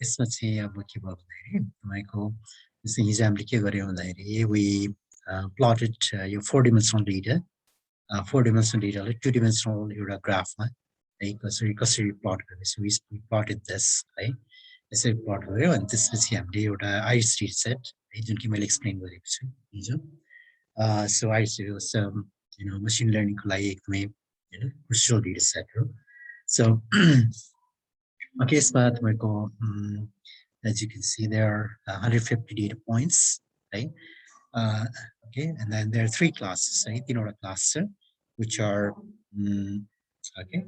यसमा चाहिँ अब के भयो भन्दाखेरि तपाईँको जस्तै हिजो हामीले के गर्यौँ भन्दाखेरि we plotted your 4-dimensional data 4-dimensional dataलाई 2-dimensional एउटा ग्राफमा है कसरी प्लट गर्ने so we plotted this है यसरी प्लट गर्यो अनि त्यसपछि हामीले एउटा आइरिस डेटा सेट है जुन कि मैले एक्सप्लेन गरेको छु हिजो so आइरिस machine learning को लागि एकदमै crucial data set हो so okay यसमा तपाईँको as you can see there are 150 data points right okay and then there are 3 classes right तीनवटा classes which are okay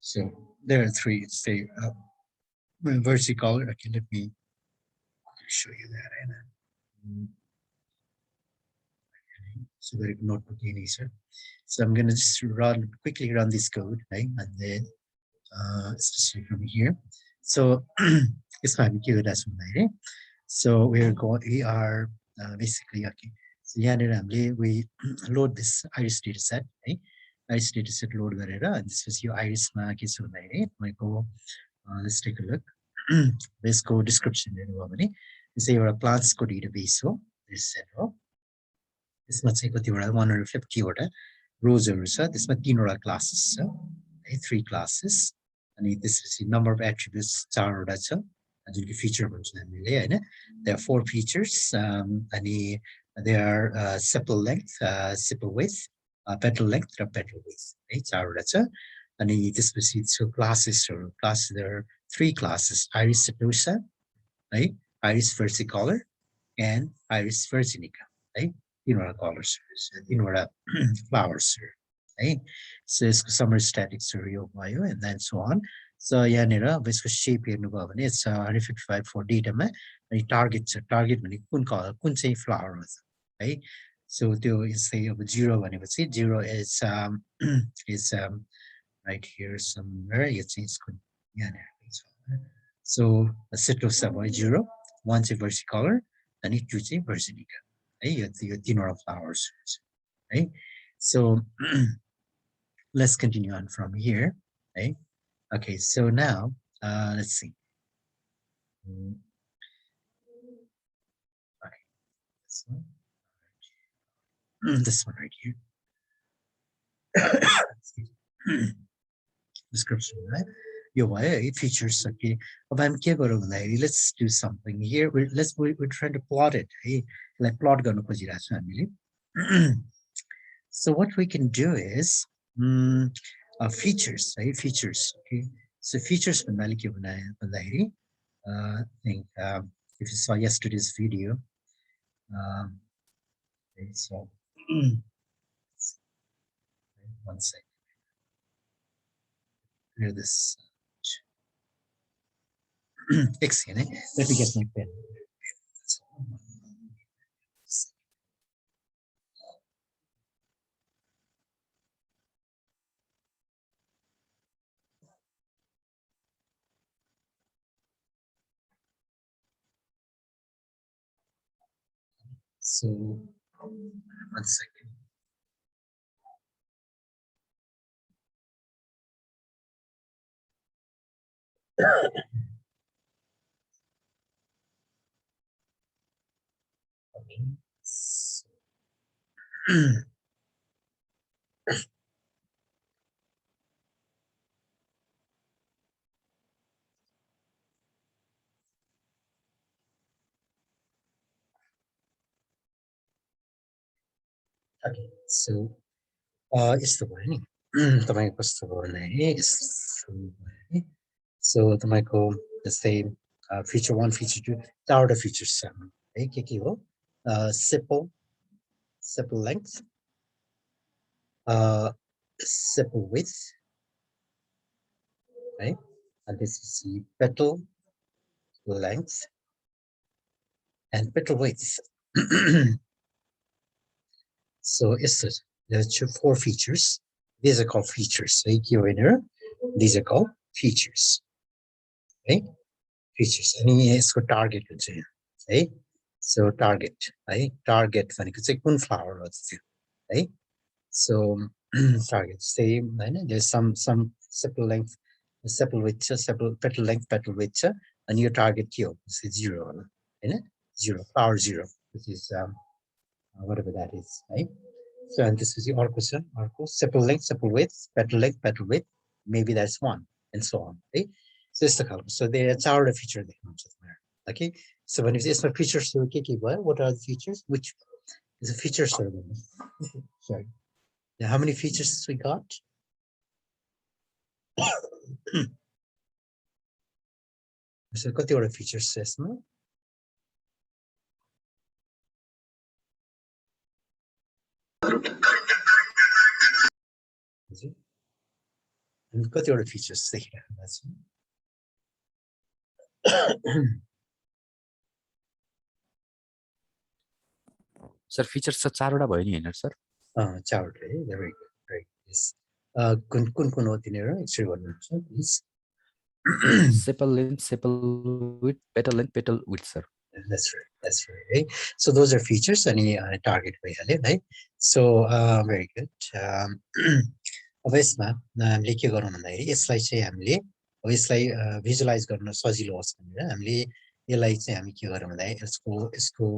so there are 3 say vertical okay let me show you that so very notebook sir so I'm going to just quickly run this code right and then especially from here so it's fine so we are basically okay so yeah we load this iris data set right iris data set load and this was your iris mark is let's take a look let's go description say you're a plants code database so this set this much 150 order rows this much 3 classes 3 classes and this is the number of attributes as you feature there are 4 features and they are sepal length sepal width petal length petal width and this is so classes there are 3 classes iris setosa right iris versicolor and iris versinica right colors flowers right so it's summary static serial bio and then so on so yeah basically shape it's 155 for data target when kun flower right so there is say of 0 when you see 0 is right here somewhere it's so a set of 0 1 is versicolor and 2 is versinica your dinner of flowers right so let's continue on from here right okay so now let's see okay this one right here description right your features okay let's do something here we're trying to plot it hey like plot so what we can do is features right features okay so features I think if you saw yesterday's video okay, so one second clear this excellent let me get my pen so 1 second okay so okay so it's the one so the same feature 1 feature 2 the feature 7 sepal length sepal width right and this is the petal length and petal width so there are 4 features these are called features these are called features right features and it's called target right so target right target kun flower right so target same there's some sepal length sepal width sepal petal length petal width and your target here is 0 होइन 0 flower 0 which is whatever that is right. So and this is the अर्को sepal length petal width maybe that's 1 and so on right. So यस्तो खालको so there are 4 feature देख्नुहुन्छ तपाईहरु okay. So भनेपछि यसमा features के भयो what are the features which is a feature sorry now, how many features we got so कतिवटा features छ यसमा and कतिवटा features देखिरहेको छ सर features छ 4 वटा भयो नि हैन सर 4 वटा है very good right yes कुन हो तिनीहरु एकचोटी भन्नुहुन्छ please sepal length sepal width petal length petal width sir that's right right so those are features अनि target भइहाल्यो है so very good अब यसमा हामीले के गरौँ भन्दाखेरि यसलाई चाहिँ हामीले अब यसलाई भिजुअलाइज गर्न सजिलो होस् भनेर हामीले यसलाई चाहिँ हामी के गरौँ भन्दाखेरि यसको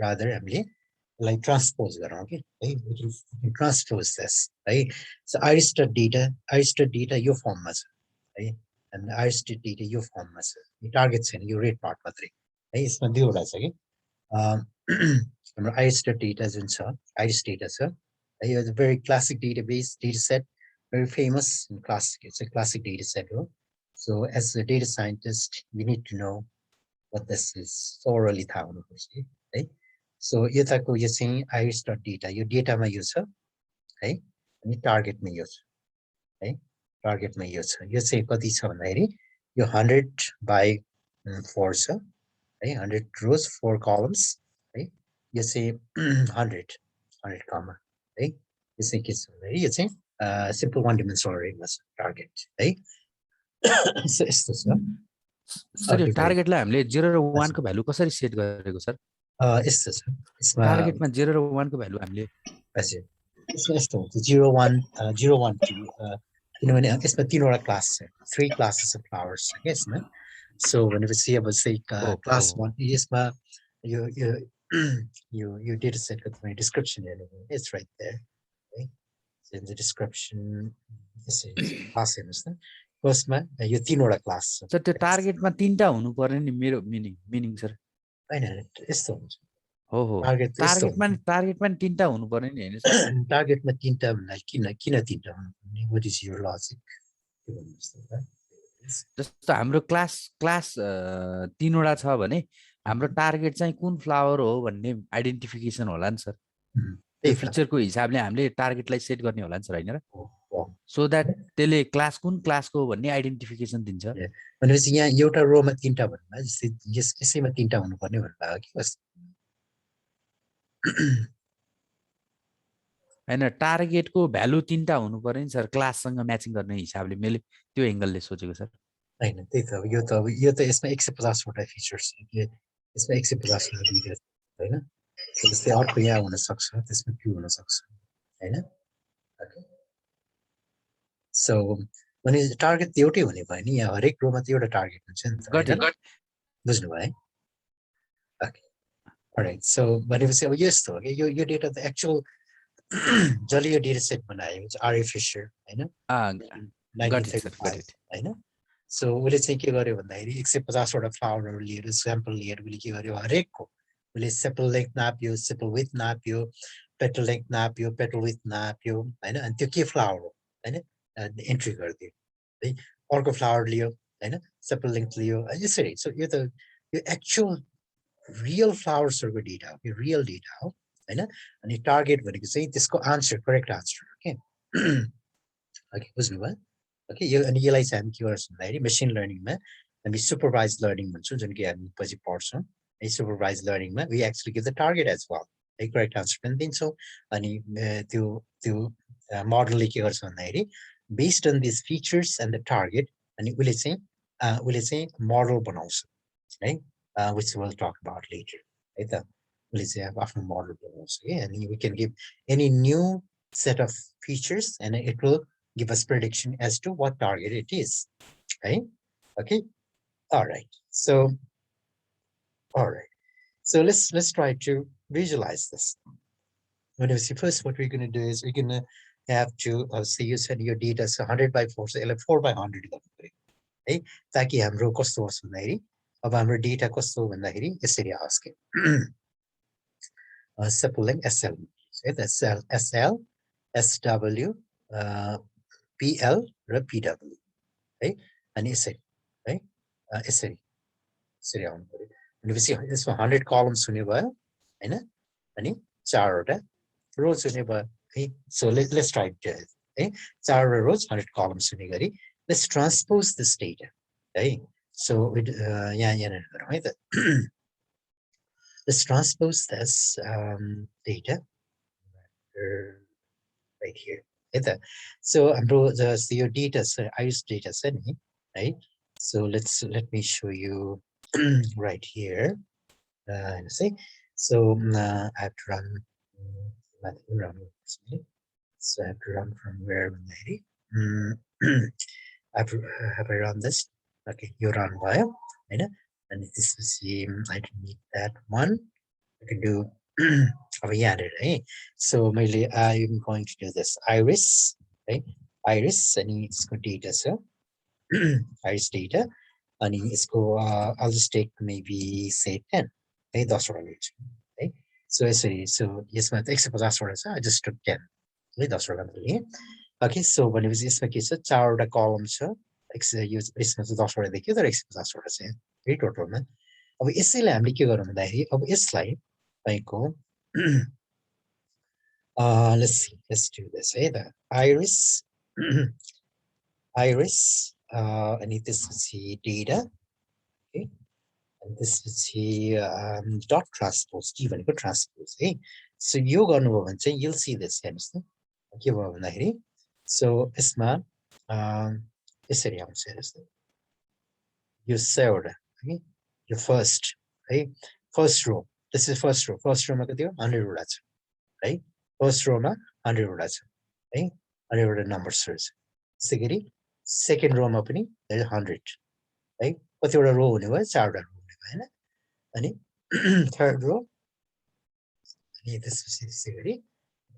rather हामीले यसलाई ट्रान्सपोज गरौँ के है we can transpose this है so iristat data यो फर्ममा छ है and iristat data यो फर्ममा छ यो टार्गेट छैन यो रेड पार्ट मात्रै है यसमा दुईवटा छ के हाम्रो iristat data जुन छ iris data छ है यो very classic database data set very famous and classic it's a classic data set हो so as a data scientist you need to know what this is thoroughly थाहा हुनुपर्छ है so यताको यो चाहिँ iris.data data यो डेटामा यो छ है अनि टार्गेटमा यो छ है टार्गेटमा यो छ यो चाहिँ कति छ भन्दाखेरि यो 100 by 4 छ है 100 rows 4 columns है यो चाहिँ 100 comma है यो चाहिँ के छ भन्दाखेरि यो चाहिँ simple one dimensional arrayमा छ टार्गेट है so यस्तो छ सर यो टार्गेटलाई हामीले 0 र 1 को भ्यालु कसरी सेट गरेको सर यस्तो छ यसमा टार्गेटमा 0 र 1 को भ्यालु हामीले हजुर यसमा यस्तो हुन्छ 0 1 0 1 2 किनभने यसमा तीनवटा क्लास छ 3 classes of flowers छ यसमा so भनेपछि अब चाहिँ क्लास 1 यसमा यो यो यो यो डेटा सेटको तपाईं डिस्क्रिप्सन हेर्नु इट्स राइट देयर है so in the description class हेर्नुस् न फर्स्टमा यो तीनवटा क्लास छ सर त्यो टार्गेटमा तीनटा हुनु पर्ने नि मेरो मिनिङ सर हैन यस्तो हुन्छ हो हो टार्गेटमा तीनटा हुनु पर्ने नि हैन सर टार्गेटमा तीनटा भन्दा किन तीनटा हुनुपर्ने व्हाट इज योर लजिक के भन्नुस् त जस्तो हाम्रो क्लास तीनवटा छ भने हाम्रो टार्गेट चाहिँ कुन फ्लावर हो भन्ने आइडेन्टिफिकेसन होला नि सर त्यो फिचरको हिसाबले हामीले टार्गेटलाई सेट गर्ने होला नि सर हैन र सो दैट त्यसले क्लास कुन क्लासको भन्ने आइडेन्टिफिकेसन दिन्छ भनेपछि यहाँ एउटा रोमा तीनटा भन्नुमा जस्तै यसैमा तीनटा हुनुपर्ने भन्नुभयो कि कस्तो हैन टार्गेटको भ्यालु तीनटा हुनु पर्यो नि सर क्लाससँग म्याचिङ गर्ने हिसाबले मैले त्यो एंगलले सोचेको सर हैन त्यही त यो त यसमा 150 वटा फिचर्स छ यसमा 150 वटा डिटेल्स हैन जस्तै अर्को यहाँ हुन सक्छ त्यसमा के हुन सक्छ हैन ओके सो भने टार्गेट एउटै हुने भयो नि यहाँ हरेक रोमा त एउटा टार्गेट हुन्छ नि त बुझ्नु भयो ओके अलराइट सो भनेपछि अब यस्तो हो कि यो डेटा त एक्चुअल जसले यो डेटा सेट बनायो आर ए फिशर हैन हैन सो उसले चाहिँ के गर्यो भन्दाखेरि 150 वटा फ्लावरहरू लिएर स्याम्पल लिएर उसले के गर्यो हरेकको उसले सेपल लेन्थ नाप्यो सेपल विड्थ नाप्यो पेटल लेन्थ नाप्यो पेटल विड्थ नाप्यो हैन अनि त्यो के फ्लावर हो हैन एन्ट्री गरिदियो है अर्को फ्लावर लियो हैन सेपल लेन्थ लियो यसरी सो यो त यो एक्चुअल रियल फ्लावर्सहरुको डेटा हो यो रियल डेटा हो हैन अनि टार्गेट भनेको चाहिँ त्यसको आन्सर करेक्ट आन्सर हो के ओके बुझ्नु भयो ओके यो अनि यसलाई चाहिँ हामी के गर्छौँ भन्दाखेरि मेसिन लर्निङमा हामी सुपरभाइज लर्निङ भन्छौँ जुन कि हामी पछि पढ्छौँ है सुपरभाइज लर्निङमा we actually give the target as well है करेक्ट आन्सर पनि दिन्छौँ अनि त्यो मोडलले के गर्छ भन्दाखेरि based on this features and the target अनि उसले चाहिँ मोडल बनाउँछ है which we'll talk about later है त उसले चाहिँ अब आफ्नो मोडल बनाउँछ के अनि we can give any new set of features and it will give us prediction as to what target it is, right? Okay, all right. So, all right. So let's try to visualize this. When you see first, what we're going to do is we're going to have to say you said your data is 100 by 4, so 4 by 100 है ताकि हाम्रो कस्तो होस् भन्दाखेरि अब हाम्रो data कस्तो भन्दाखेरि यसरी आओस् के सपोजिङ SL है त SL SW PL र PW है अनि यसरी है यसरी यसरी आउनु पर्यो भनेपछि यसमा 100 कलम्स हुने भयो हैन अनि 4 वटा रोज हुने भयो है सो लेट्स ट्राई है 4 वटा रोज 100 कलम्स हुने गरी let's transpose this data, right? So let's transpose this data right here. So your data, iris data set, right? So let me show you right here. See, so I have to run. So I have to run from where have I run this? Okay, you run bio, and this is I don't need that one. I can do right? So mainly I'm going to do this iris, right? Iris and it's good data, so iris data, and it's go I'll just take maybe say 10. Okay, that's right. Okay, so yes, my I just took 10. Okay, that's right. Okay, so when it was यसमा के छ 4 वटा कलम छ यसमा चाहिँ 10 वटा देखियो तर 150 वटा छ है टोटलमा अब यसैले हामीले के गर्नु भन्दाखेरि अब यसलाई तपाईको let's do this है त iris iris अनि त्यसपछि data okay and त्यसपछि dot transpose t भनेको transpose है so यो गर्नुभयो भने चाहिँ you'll see this हेर्नुस् त के भयो भन्दाखेरि so यसमा यसरी आउँछ हेर्नुस् त यो सेड है यो फर्स्ट है first row this is first row मा कति हो 100 वटा छ है फर्स्ट रो मा 100 वटा छ है 100 वटा नम्बर्सहरु छ त्यसैगरी सेकेन्ड रो मा पनि 100 है कति वटा रो हुने भयो 4 वटा रो हुने भयो हैन अनि थर्ड रो अनि त्यसैगरी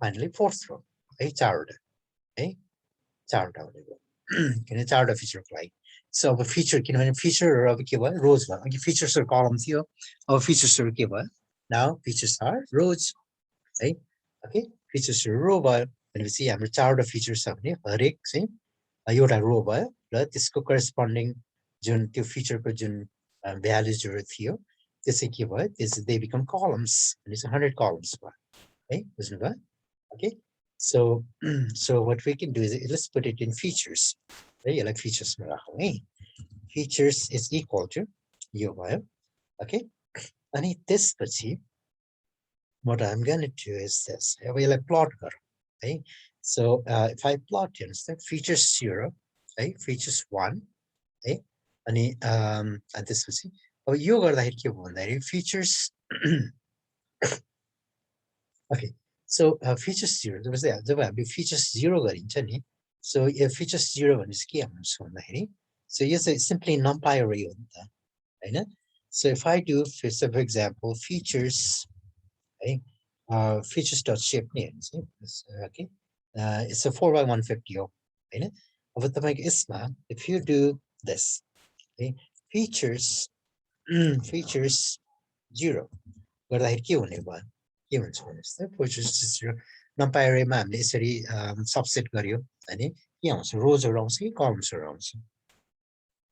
फाइनली फोर्थ रो है 4 वटा है 4 वटा हुने भयो किन 4 वटा फिचरको लागि सो अब फिचर किनभने फिचरहरु अब के भयो रोज भयो अघि फिचर्सहरु कलम थियो अब फिचर्सहरु के भयो नाउ फिचर्स आर रोज है ओके फिचर्सहरु रो भयो भनेपछि हाम्रो 4 वटा फिचर्स छ भने हरेक चाहिँ एउटा रो भयो र त्यसको करेस्पोन्डिङ जुन त्यो फिचरको जुन भ्यालुजहरु थियो त्यसै के भयो this they become columns and it's 100 columns भयो है बुझ्नु भयो okay so what we can do is let's put it in features right like features ma राखौं है features is equal to यो भयो okay अनि त्यसपछि what I'm going to do is this अब यसलाई प्लट गरौँ है so if I plot here instead features 0 है features 1 है अनि त्यसपछि अब यो गर्दाखेरि के भयो भन्दाखेरि features okay so features 0 जब हामीले features 0 गरिन्छ नि so if features 0 भनेपछि के हुन्छ भन्दाखेरि so यो चाहिँ simply numpy array हो नि त हैन so if I do for example features hey features.shape ni okay it's a 4 by 150 हो हैन अब तपाईको यसमा if you do this okay features 0 गर्दाखेरि के हुने भयो के हुन्छ भन्नुस् त features 0 numpy array मा हामीले यसरी सबसेट गर्यो अनि के आउँछ रोजहरु आउँछ कि कलम्सहरु आउँछ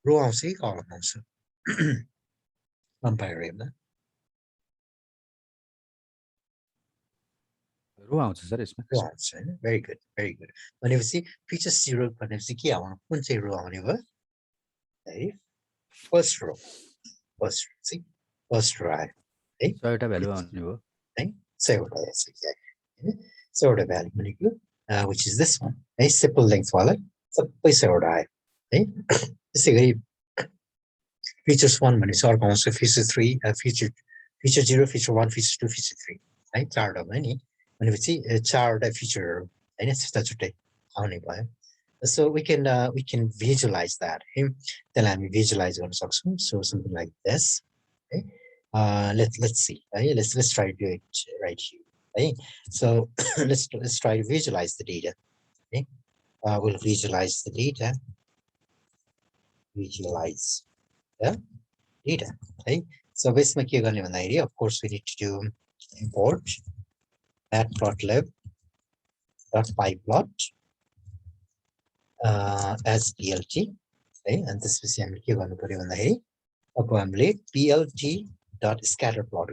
रो आउँछ कि कलम आउँछ numpy array मा रो आउँछ सर यसमा रो आउँछ हैन भेरी गुड भनेपछि फिचर्स 0 भनेपछि के आउनु कुन चाहिँ रो आउने भयो है फर्स्ट रो रो आयो है 100 वटा भ्यालु आउने भयो है 100 वटा यस एक्ज्याक्टली हैन 100 वटा भ्यालु भनेको which is this one है सिम्पल लेंथ वाला सबै 100 वटा आयो है त्यसैगरी features 1 भनेपछि अर्को आउँछ feature 3 feature 0 feature 1 feature 2 feature 3 है चारवटा भयो नि भनेपछि 4 वटा फिचरहरु हैन त्यस्ता छुट्टै आउने भयो So we can visualize that. Okay? Then let me visualize on section. So something like this. Okay. Let's see. Right? Let's try to do it right here. Right? So let's try to visualize the data. Okay. We'll visualize the data. Visualize the data. Right? So basically, you're going to have an idea. Of course, we need to do import matplotlib.pyplot as PLT. Okay, and this is going to put in the plt.scatter plot.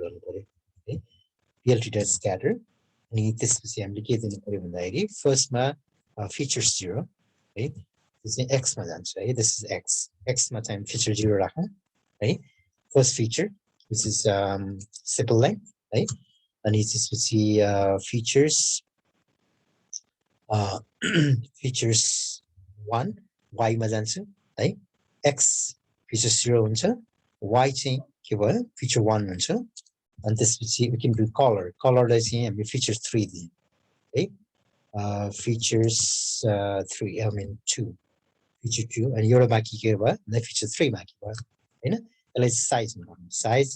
Okay, plt.scatter. And this is the first feature 0. Okay, this is x right? This is x. X time feature 0. Right? First feature, this is simple length, right? And this is see features features 1 y right? X feature 0 y chain feature 1 and this we can do color feature 3 okay? Features 3 2 feature 2 and your feature 3 right? Let's size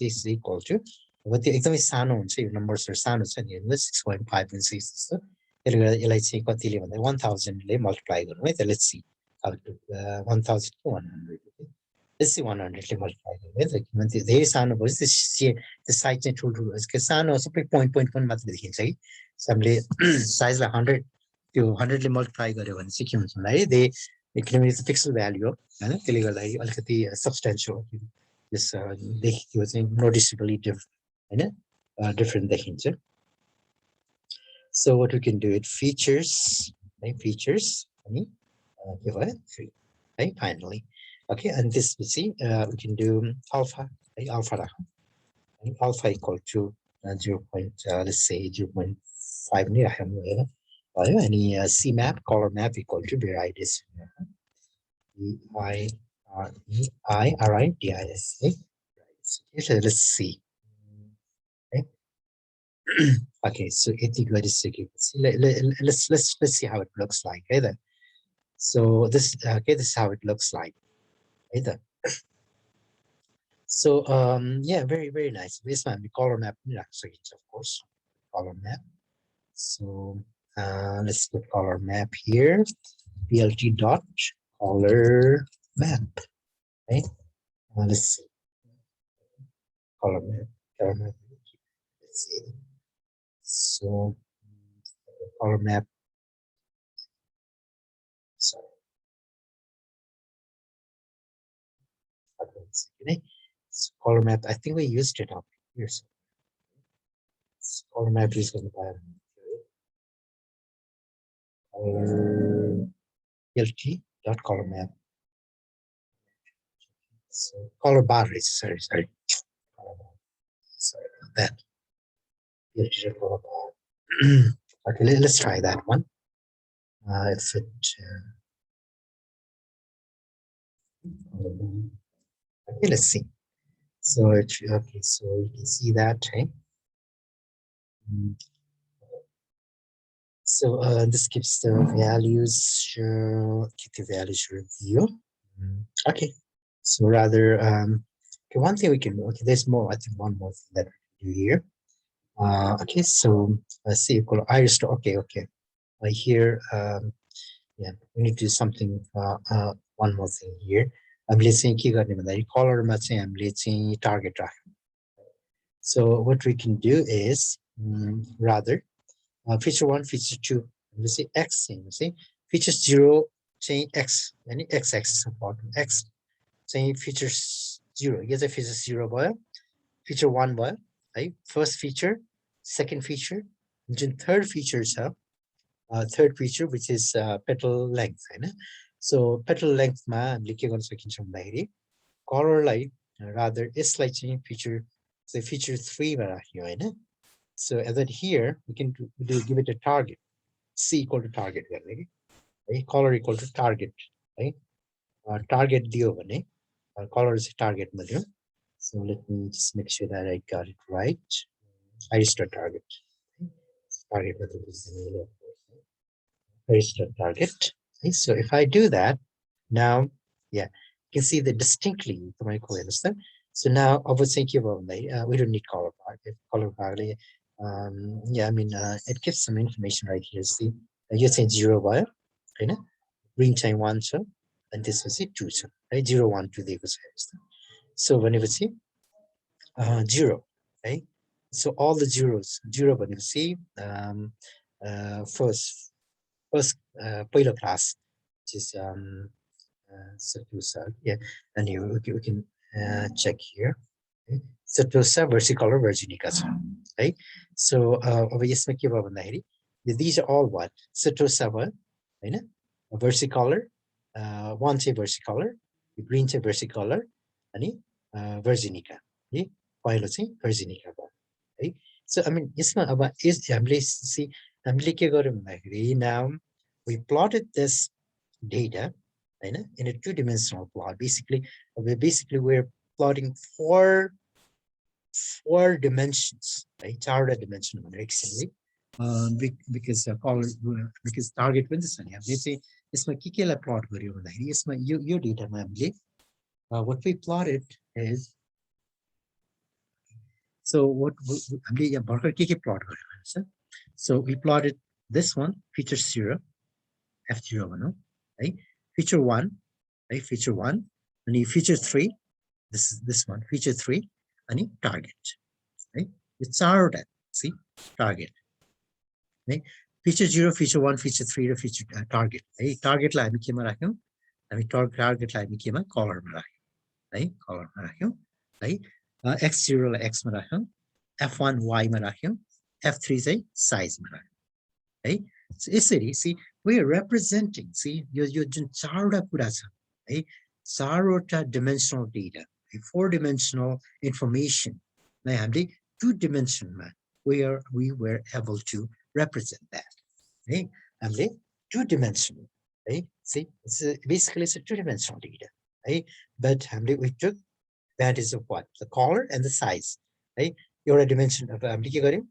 is equal to what the exam is numbers are 6.5 and 6 let's see 1000 multiply let's see how to 1100. Let's see 100 multiply there is the size tool is point size 100 to 100 multiply they can use the pixel value and substantial this they was noticeably different different so what we can do it features right? Features give a 3 right finally okay and this we see we can do alpha right? Alpha alpha equal to 0. Let's say 0.5 near any C map color map equal to varieties VIREIDIS. Okay, let's see. Okay, okay so let's see how it looks like. Okay, then. So this this is how it looks like. Okay, then. So yeah, very nice. This one the color map of course color map. So let's put color map here. PLT dot color map. Okay, let's see color map. Color map. Let's see. So color map. Sorry. Okay. So color map. I think we used it up here. So color map is going to buy color PLT dot color map. So color bar is sorry. Sorry about that. PLT dot color bar. Okay, let's try that one. If it okay, let's see. So it okay, so you can see that, right? So this gives the values, keep the values review. Okay, so rather, okay, one thing we can, okay, there's more, I think one more thing that we can do here. Okay, so let's see, equal iris, okay, here, yeah, we need to do something, one more thing here. I'm letting color matching, I'm letting target track. So what we can do is rather feature 1, feature 2, you see X thing, you see feature 0, change X, any X axis support X, saying features 0, yes, a feature 0 boy, feature 1 boy, right? First feature, second feature, and then third feature is third feature, which is petal length, right? So petal length ma like color light rather is like feature, say feature 3 here, right? So as that here we can give it a target, C equal to target, right? Color equal to target, right? Target dio color is target material. So let me just make sure that I got it right. I start target. Target material is the register target, Okay, so if I do that, now, yeah, you can see that distinctly. Understand? So now, obviously, we don't need color bar. Color bar, yeah, I mean, it gives some information right here. See, you say 0 wire, right? Green time 1, so, and this was it 2, so, right? 0, 1, 2, they was. So whenever see 0, right? So all the zeros, 0 whenever see first पहिलो class, which is Satusa, yeah, and we can check here. Okay. Satusa versicolor virginica, right? So these are all what Satusa one, right? Versicolor, one say versicolor, green say versicolor, and virginica. Okay, पहिलो चाहिँ virginica भयो, है. So I mean यसमा अब हामीले see हामीले के गर्यौं भन्दाखेरि now we plotted this data in a two-dimensional plot. Basically we're plotting four dimensions, right? चारवटा dimension actually, because because target पनि छ नि हामीले चाहिँ यसमा केलाई plot गर्यो भन्दाखेरि यसमा यो डेटामा हामीले what we plotted is, so what हामीले यहाँ भर्खर के plot गर्यो भन्छ. So we plotted this one, feature 0, F0 भनौं, right? Feature 1, right? Feature 1, and feature 3, this is this one, feature 3, and target, right? It's our that, see, target, right? Feature 0, feature 1, feature 3, or feature target, right? Target लाई हामी केमा राख्यौं, हामी target लाई हामी केमा color मा राख्यौं, है, color मा राख्यौं, है. X0 लाई X मा राख्यौं, F1 Y मा राख्यौं, F3 चाहिँ size मा राख्यौं, है. So यसरी, see, we are representing, see, यो जुन चारवटा कुरा छ, है, चारवटा dimensional data, 4-dimensional information, लाई हामीले 2-dimension मा we were able to represent that, है. हामीले 2-dimensional, है. See, basically it's a 2-dimensional data, है. But we took values of what? The color and the size, right? Your dimension of हामीले के गर्यौं,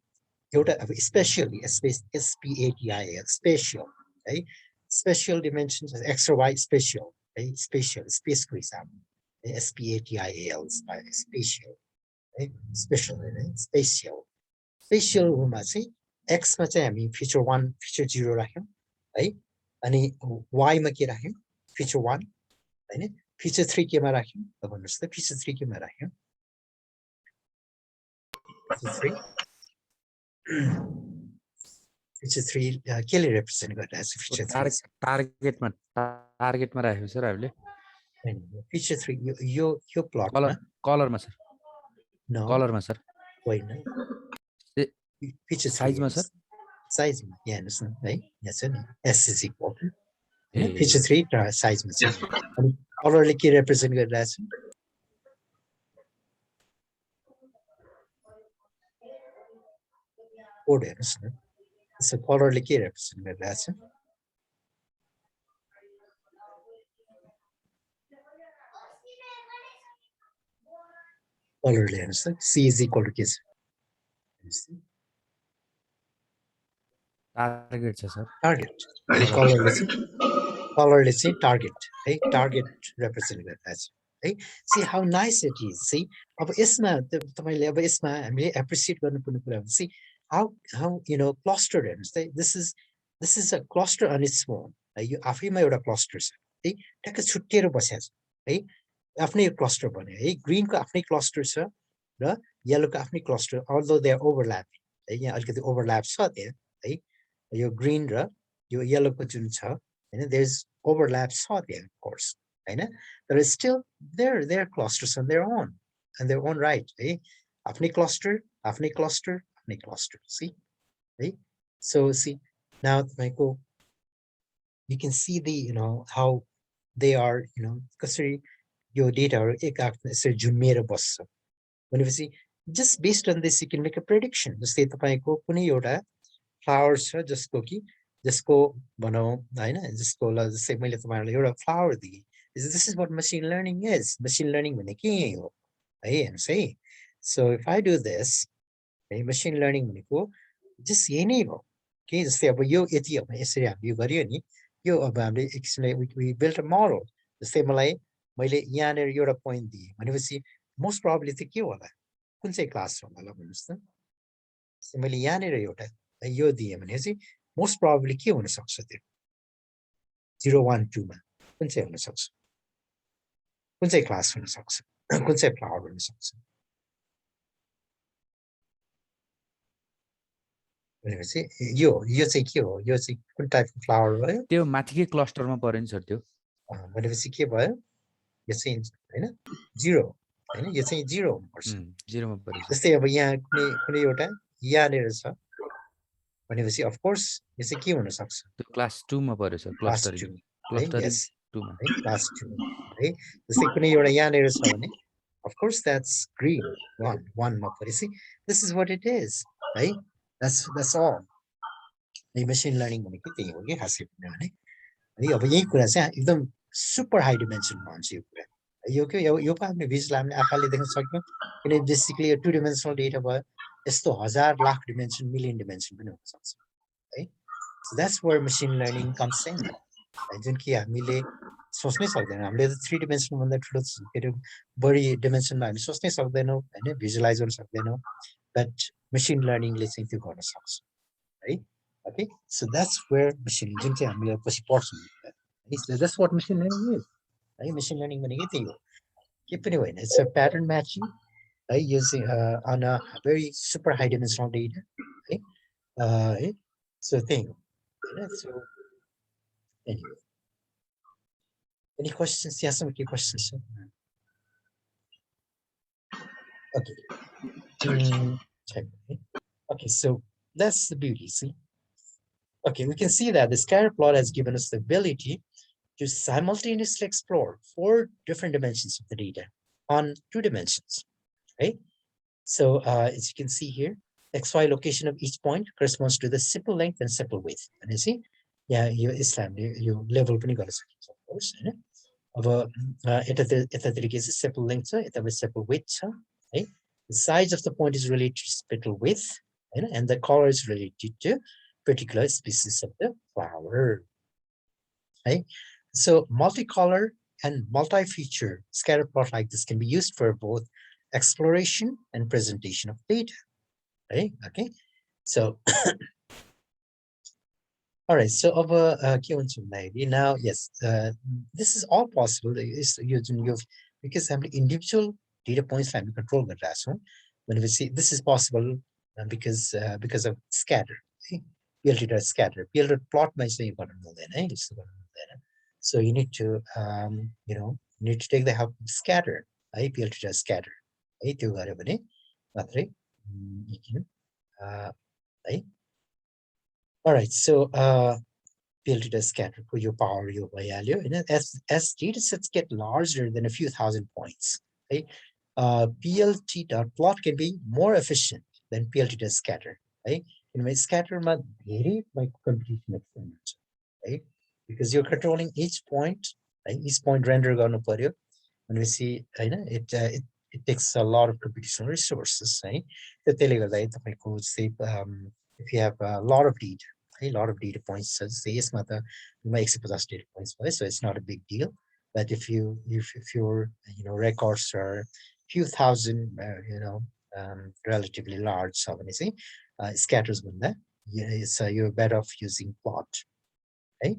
एउटा especially SPATIAL, spatial, right? Special dimensions, X or Y, spatial, right? Spatial, space को हिसाब, SPATIAL, spatial, right? Special, right? Spatial, spatial मा चाहिँ X मा चाहिँ हामी feature 1, feature 0 राख्यौं, है. अनि Y मा के राख्यौं, feature 1, हैन. Feature 3 केमा राख्यौं, त भन्नुस् त feature 3 केमा राख्यौं, feature 3 feature 3 केले represent गरिरहेछ feature 3 टार्गेटमा राख्यौं सर हामीले, feature 3 यो plot मा कलरमा सर, no कलरमा सर होइन, feature 3 साइजमा सर, साइजमा यहाँ हेर्नुस् न, है, यहाँ छ नि S is equal to, Hahn, feature 3 साइजमा छ. अनि कलरले के represent गरिरहेछ, कोड हेर्नुस् न. So कलरले के represent गरिरहेछ, कलरले हेर्नुस् त, C is equal to के छ, टार्गेट छ सर, target. कलरले चाहिँ target, है, target represent गरिरहेछ, है. See how nice it is. See, अब यसमा तपाईले अब यसमा हामीले appreciate गर्नुपर्ने कुरा हो. See how clustered हेर्नुस् त, this is a cluster on its own, है. यो आफैमा एउटा cluster छ, है, टक्क छुट्टिएर बसेको छ, है, आफ्नै cluster बन्यो, है. ग्रीन को आफ्नै cluster छ र येलो को आफ्नै cluster, although they are overlapping, है. यहाँ अलिकति overlap छ त्यहाँ, है. यो ग्रीन र यो येलो को जुन छ, हैन, there's overlap छ त्यहाँ, of course, Hahn. There is still their clusters on their own right, है. आफ्नै cluster, आफ्नै cluster, आफ्नै cluster, see, है. So see now तपाईको you can see the how they are कसरी यो डेटाहरु एक आफ्नो यसरी झुम्मिएर बस्छ भनेपछि just based on this you can make a prediction. जस्तै तपाईको कुनै एउटा फ्लावर छ जसको भनौं हैन, जसको जस्तै मैले तपाईहरुलाई एउटा फ्लावर दिए. This is what machine learning is. Machine learning भनेको के हो, है, हेर्नुस् है. So if I do this, machine learning भनेको just यही नै हो. के जस्तै अब यो यति हो भने यसरी हामी यो गरियो नि, यो अब हामीले एकछिनलाई we built a model. जस्तै मलाई मैले यहाँनिर एउटा पोइन्ट दिएँ भनेपछि मोस्ट प्रोबब्ली चाहिँ के होला कुन चाहिँ क्लास होला ल भन्नुहोस् त मैले यहाँनिर एउटा यो दिएँ भनेपछि मोस्ट प्रोबब्ली के हुन सक्छ त्यो 0 1 2 मा कुन चाहिँ हुन सक्छ कुन चाहिँ क्लास हुन सक्छ कुन चाहिँ फ्लावर हुन सक्छ भनेपछि यो चाहिँ के हो यो चाहिँ कुन टाइपको फ्लावर भयो त्यो माथिकै क्लस्टरमा पर्यो नि सर त्यो भनेपछि के भयो यो चाहिँ हैन 0 हैन यो चाहिँ 0 हुनुपर्छ 0 मा पर्यो जस्तै अब यहाँ कुनै एउटा यहाँनिर छ भनेपछि अफ कोर्स यो चाहिँ के हुन सक्छ त्यो क्लास 2 मा पर्यो सर क्लास 2 क्लस्टरिङ yes 2 मा है क्लास 2 है जस्तै कुनै एउटा यहाँनिर छ भने of course that's green one मा परेपछि this is what it is है that's all है machine learning भनेको त्यही हो कि खासै भने है अब यही कुरा चाहिँ एकदम सुपर हाई डिमेन्सनमा हुन्छ यो कुरा यो के यो पो हामीले भिजुअल हामीले आँखाले देख्न सक्यौँ किनभने बेसिकली यो 2 डिमेन्सनल डेटा भयो यस्तो 1000 लाख डिमेन्सन मिलियन डिमेन्सन पनि हुन सक्छ है so that's where machine learning comes in जुन कि हामीले सोच्नै सक्दैनौँ हामीले त 3 डिमेन्सन भन्दा ठुलो के अरे बढी डिमेन्सनमा हामी सोच्नै सक्दैनौँ होइन भिजुअलाइज गर्न सक्दैनौँ बट मसिन लर्निङले चाहिँ त्यो गर्न सक्छ है okay so that's where machine learning चाहिँ हामीले पछि पढ्छौँ that's what machine learning is है machine learning भनेकै त्यही हो के पनि होइन it's a pattern matching है using on a very super high dimensional data है है so त्यही हो हैन so anyway any questions यहाँसम्म के questions छ okay okay so that's the beauty see okay we can see that the scatter plot has given us the ability to simultaneously explore 4 different dimensions of the data on 2 dimensions, right? So as you can see here, XY location of each point corresponds to the simple length and simple width. And you see, yeah, you level पनि गर्न सकिन्छ of course, हैन अब यतातिर simple length छ यता simple width छ है the size of the point is related to spectral width and the color is related to particular species of the flower. Right? So multicolor and multi-feature scatter plot like this can be used for both exploration and presentation of data. Right? Okay. So all right. So now, yes, this is all possible. Because I'm individual data points I'm control when we see this is possible because of scatter. Okay? PLT scatter. PLT plot my say so you need to take the help of scatter. PLT scatter. All right, so PLT scatter for your power, your value. As data sets get larger than a few thousand points, right? PLT plot can be more efficient than PLT scatter, right? In my scatter my computation experiment, right? Because you're controlling each point, right? Each point render garnu paryo. When we see, it takes a lot of computational resources, right? If you have a lot of data points, so say yes, mother, you might expose data points, so it's not a big deal. But if your records are few thousand, relatively large, so when you see scatters with that, so you're better off using plot, right?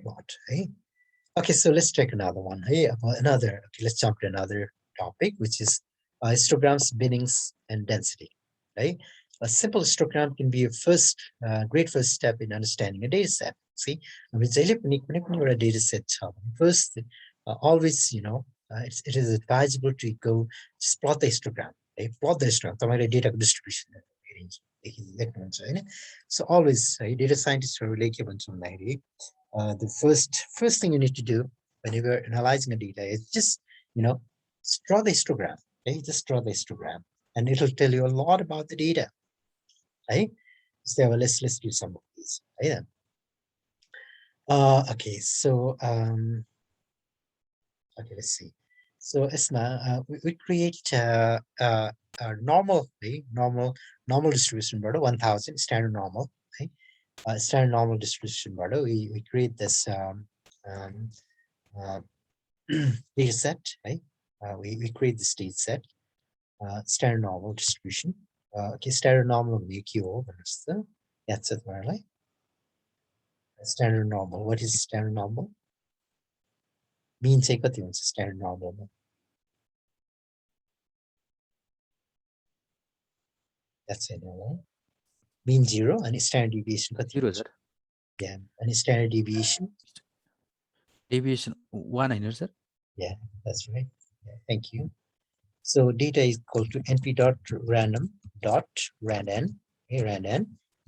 Plot, right? Okay, so let's take another one. Hey, let's jump to another topic, which is histograms, binnings, and density. Right? A simple histogram can be a great first step in understanding a data set. See, a data set. First, always, it is advisable to go just plot the histogram. Plot the histogram. Data distribution. So always, data scientists are related the first thing you need to do whenever you're analyzing a data is just draw the histogram. Just draw the histogram, and it'll tell you a lot about the data. Right? So let's do some of these. Right? Okay, so okay, let's see. So Esma, we create a normal distribution, 1000 standard normal. Right? standard normal distribution model. We create this data set, right? We create this data set, standard normal distribution. Okay, standard normal make you that's it, right? Standard normal. What is standard normal? Mean take what you standard normal. That's it, right? Mean 0 and standard deviation. 0 sir. Yeah, and standard deviation. Deviation 1 होइन sir. Yeah, that's right. Yeah, thank you. So data is equal to np dot random dot randn, okay, randn,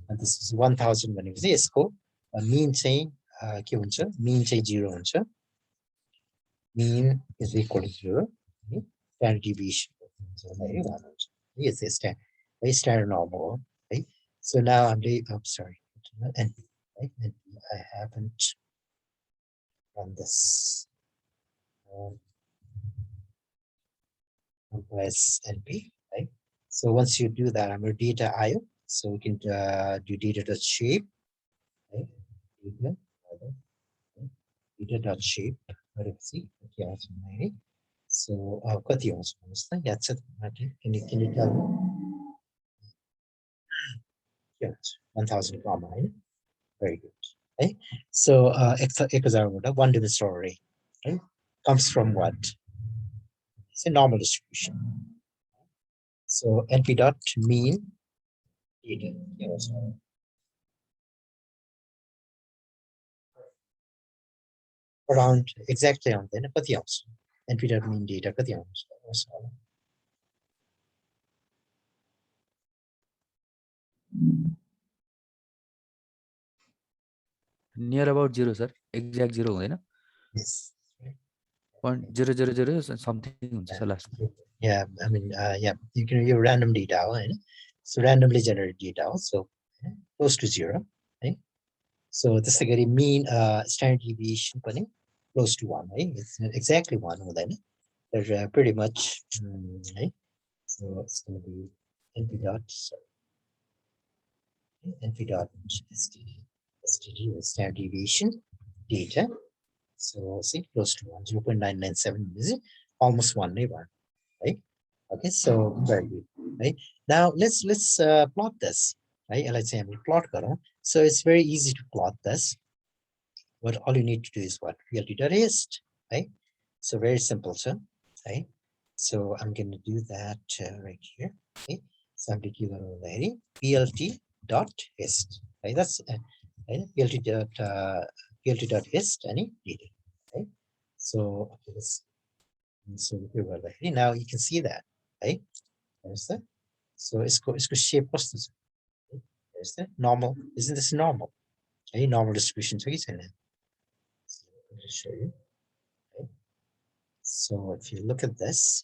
and this is 1000 भनेपछि यसको mean चाहिँ के हुन्छ, mean चाहिँ 0 हुन्छ, mean is equal to 0, okay, standard deviation भन्दाखेरि 1 हुन्छ. Yes, yes, standard normal, right? So now I'm sorry, np, right? np, I haven't run this. Compress np, right? So once you do that, I'm going to data IO. So we can do data.shape, right? Data.shape. See, okay, so कति आउँछ भन्नुस् त, याद छ तपाईँलाई? Can you tell me? Yeah, 1000 comma, right? Very good. Okay. So 1000 one dimensional array, right? Comes from what? It's a normal distribution. So np dot mean data. Around exactly on then कति आउँछ? np dot mean data कति आउँछ? Near about 0 sir. Exact 0 हुँदैन. Yes. 0.000 something हुन्छ sir last. Yeah, I mean, yeah, you can use random data, right? So randomly generated data, so close to 0, right? So this is the mean standard deviation close to 1, right? It's exactly 1 then. They're pretty much, right? So it's going to be np dot, np dot std is standard deviation data. So see, close to 1, 0.997 is it? Almost 1 neighbor, right? Okay, so very good, right? Now let's plot this, right? Let's say I'm plot karo. So it's very easy to plot this. What all you need to do is what? VLT.hist, right? So very simple, sir, right? So I'm going to do that right here, okay? So I'm going to do VLT.hist, right? That's right? VLT.hist any data, right? So okay, so now you can see that, right? There's the, so it's shape process. There's the normal. Isn't this normal? Okay, normal distribution to each other. So let me show you. Okay. So if you look at this,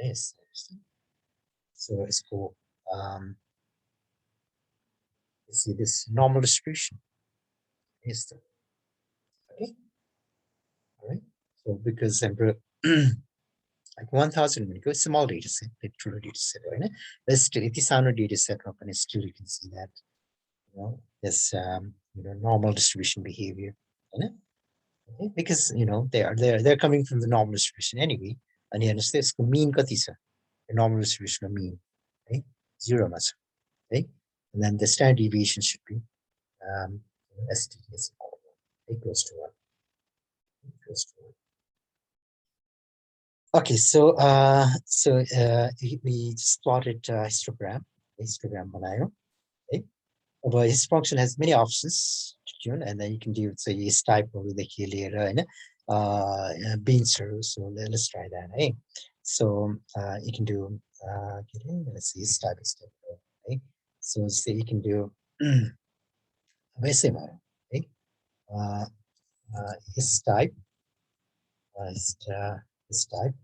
yes. So it's called you see this normal distribution. Yes. Okay. All right. So because like 1000 when you go small data set, literal data set, right? But still, it is a data set, and still you can see that, you know, this normal distribution behavior, right? Okay? Because they're coming from the normal distribution anyway, and you understand this mean kati cha, the normal distribution of mean, right? 0 much, right? And then the standard deviation should be ST is equals to 1. Equals to 1. Okay, so we just plotted histogram बनायो, okay? But his function has many options to tune, and then you can do say his type of the later and beans. So let's try that, hey? So you can do let's see his type is different, okay? So say you can do okay? His type his type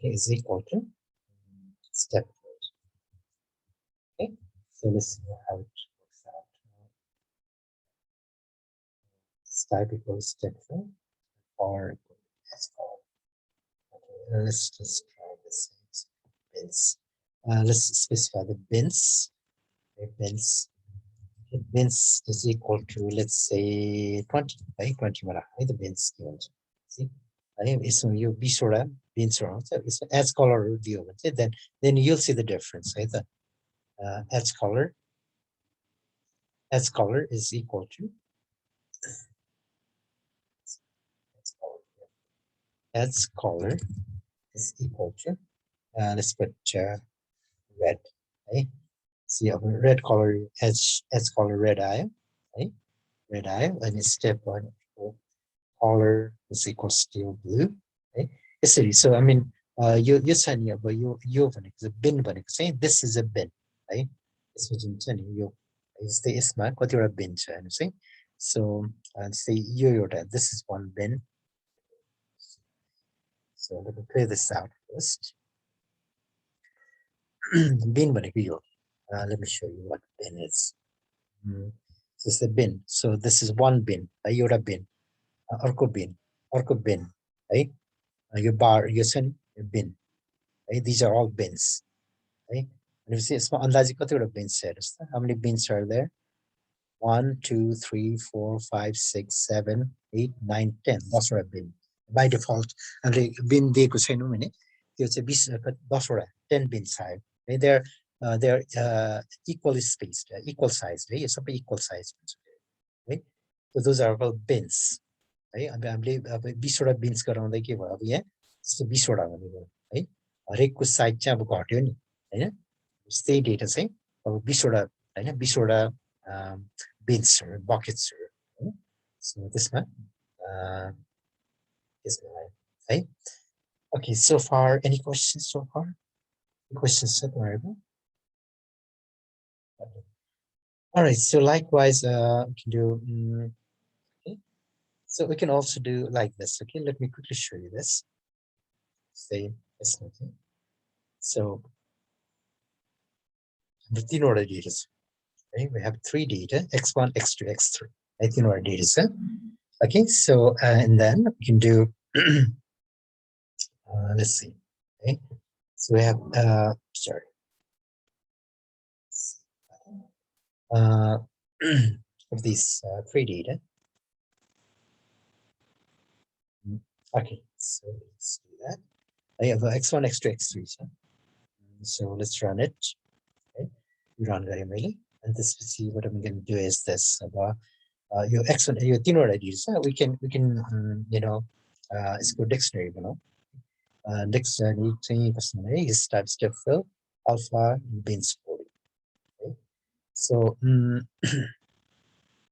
is equal to step. Okay, so let's see how it works out. Type equals step or s. Okay, let's just try this. let's specify the bins. Bins is equal to, let's say 20, right? 20 the bins given. See, so you be sure bins around. So it's as color view. Then you'll see the difference. Right? The as color is equal to as color is equal to let's put red. Okay, see red color as color red eye. Okay, red eye, and step one color is equals to blue. Okay, so I mean you send you but you the bin saying this is a bin. Right, this was in you stay smart what you're a bin say. So and say this is one bin. So let me clear this out first. Bin let me show you what bin is. This is a bin. So this is one bin, a bin, orco bin, right? Your bar, your sun bin. Right? These are all bins. Right? And if you see it's andazi bins there. How many bins are there? 1, 2, 3, 4, 5, 6, 7, 8, 9, 10. That's a bin. By default, and the bin they could say no minute. It's a bis 10 bin side. Right? They're equally spaced, equal size. Right? It's equal size. Right? So those are called bins. Right? I believe bisora bins garaउँदै के भयो अब यहाँ यस्तो 20 वटा भनेको है हरेकको size चाहिँ अब घट्यो नि हैन त्यही डेटा चाहिँ अब 20 वटा हैन 20 वटा बिन्सहरु बकेट्सहरु हैन सो त्यसमा है okay so far any questions so far questions so far all right so likewise we can do okay so we can also do like this okay let me quickly show you this say this okay so the three order data okay we have three data x1 x2 x3 in our data set okay so and then we can do let's see okay so we have sorry of these three data okay so let's do that I have x1 x2 x3 so let's run it okay we run very really and this see what I'm going to do is this your x1 your thinner IDs we can you know it's good dictionary you know dictionary is types to fill alpha bins 40 okay so